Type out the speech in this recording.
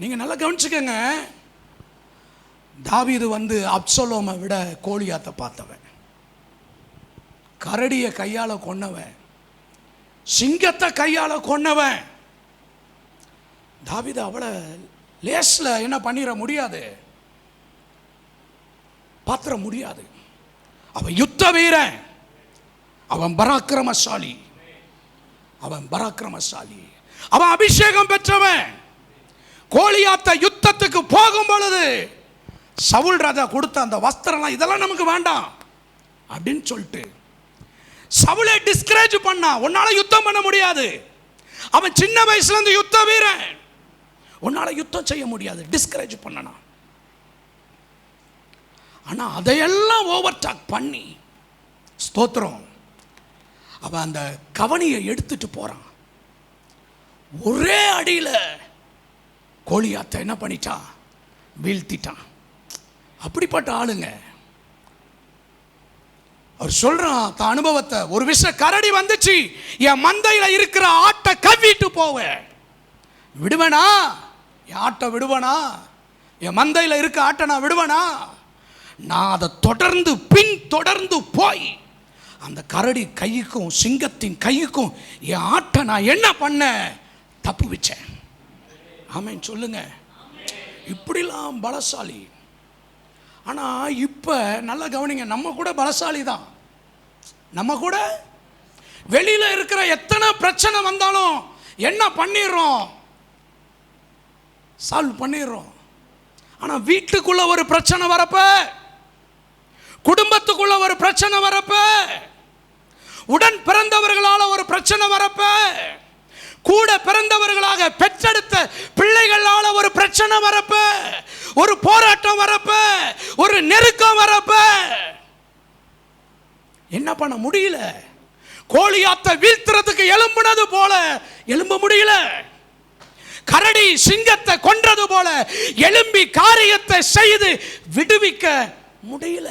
நீங்க நல்லா கவனிச்சுக்கங்க. தாவீது அப்சலோமை விட கோலியாத்தை பார்த்தவன், கரடியை கையால கொன்னவன், சிங்கத்தை கையால கொன்னவன். தாவீது அவளை லேஸ்ல என்ன பண்ணிட முடியாது, பாத்திர முடியாது. அவன் யுத்த வீரன், அவன் பராக்கிரமசாலி, அவன் பராக்கிரமசாலி, அவன் அபிஷேகம் பெற்றவன். கோலியாத்தை யுத்தத்துக்கு போகும் பொழுது சவுல் ராஜா கொடுத்த அந்த வஸ்திரம் இதெல்லாம் நமக்கு வேண்டாம் அப்படின்னு சொல்லிட்டு சவுலை டிஸ்கரேஜ் பண்ணா. உன்னால யுத்தம் பண்ண முடியாது, அவன் சின்ன வயசுல இருந்து யுத்த வீரன், உன்னால யுத்தம் செய்ய முடியாது, டிஸ்கரேஜ் பண்ணனா. ஆனா அதையெல்லாம் ஓவர்டாக் பண்ணி ஸ்தோத்திரம், அவன் அந்த கவனியை எடுத்துட்டு போறான். ஒரே அடியில கோலியாத்தை என்ன பண்ணிட்டான், வீழ்த்திட்டான். அப்படிப்பட்ட ஆளுங்க. அவர் சொல்றான் தான் அனுபவத்தை. ஒரு விஷயம், கரடி வந்துச்சு, என் மந்தையில இருக்கிற ஆட்டை கவ்விட்டு போவ விடுவனா? என் ஆட்டை விடுவனா? என் மந்தையில இருக்க ஆட்டை நான் விடுவனா? நான் அதை பின் தொடர்ந்து போய் அந்த கரடி கைக்கும் சிங்கத்தின் கைக்கும் என் ஆட்டை நான் என்ன பண்ண, தப்பு வச்சேன். ஆமென் சொல்லுங்க. இப்படிலாம் பலசாலி. ஆனா இப்ப நல்ல கவனிங்க, நம்ம கூட பலசாலி தான். நம்ம கூட வெளியில இருக்கிற எத்தனை பிரச்சனை வந்தாலும் என்ன பண்ணிடுறோம், சால்வ் பண்ணிடுறோம். ஆனா வீட்டுக்குள்ள ஒரு பிரச்சனை வரப்ப, குடும்பத்துக்குள்ள ஒரு பிரச்சனை வரப்ப, உடன் பிறந்தவர்களால ஒரு பிரச்சனை வரப்ப, கூட பிறந்தவர்களாக பெற்றெடுத்த பிள்ளைகளால ஒரு பிரச்சனை வரப்ப, ஒரு போராட்டம் வரப்ப, ஒரு நெருக்கம் வரப்ப என்ன பண்ண முடியல. கோலியாத்தை வீழ்த்துறதுக்கு எழும்பினது போல எழும்ப முடியல. கரடி சிங்கத்தை கொன்றது போல எழும்பி காரியத்தை செய்து விடுவிக்க முடியல.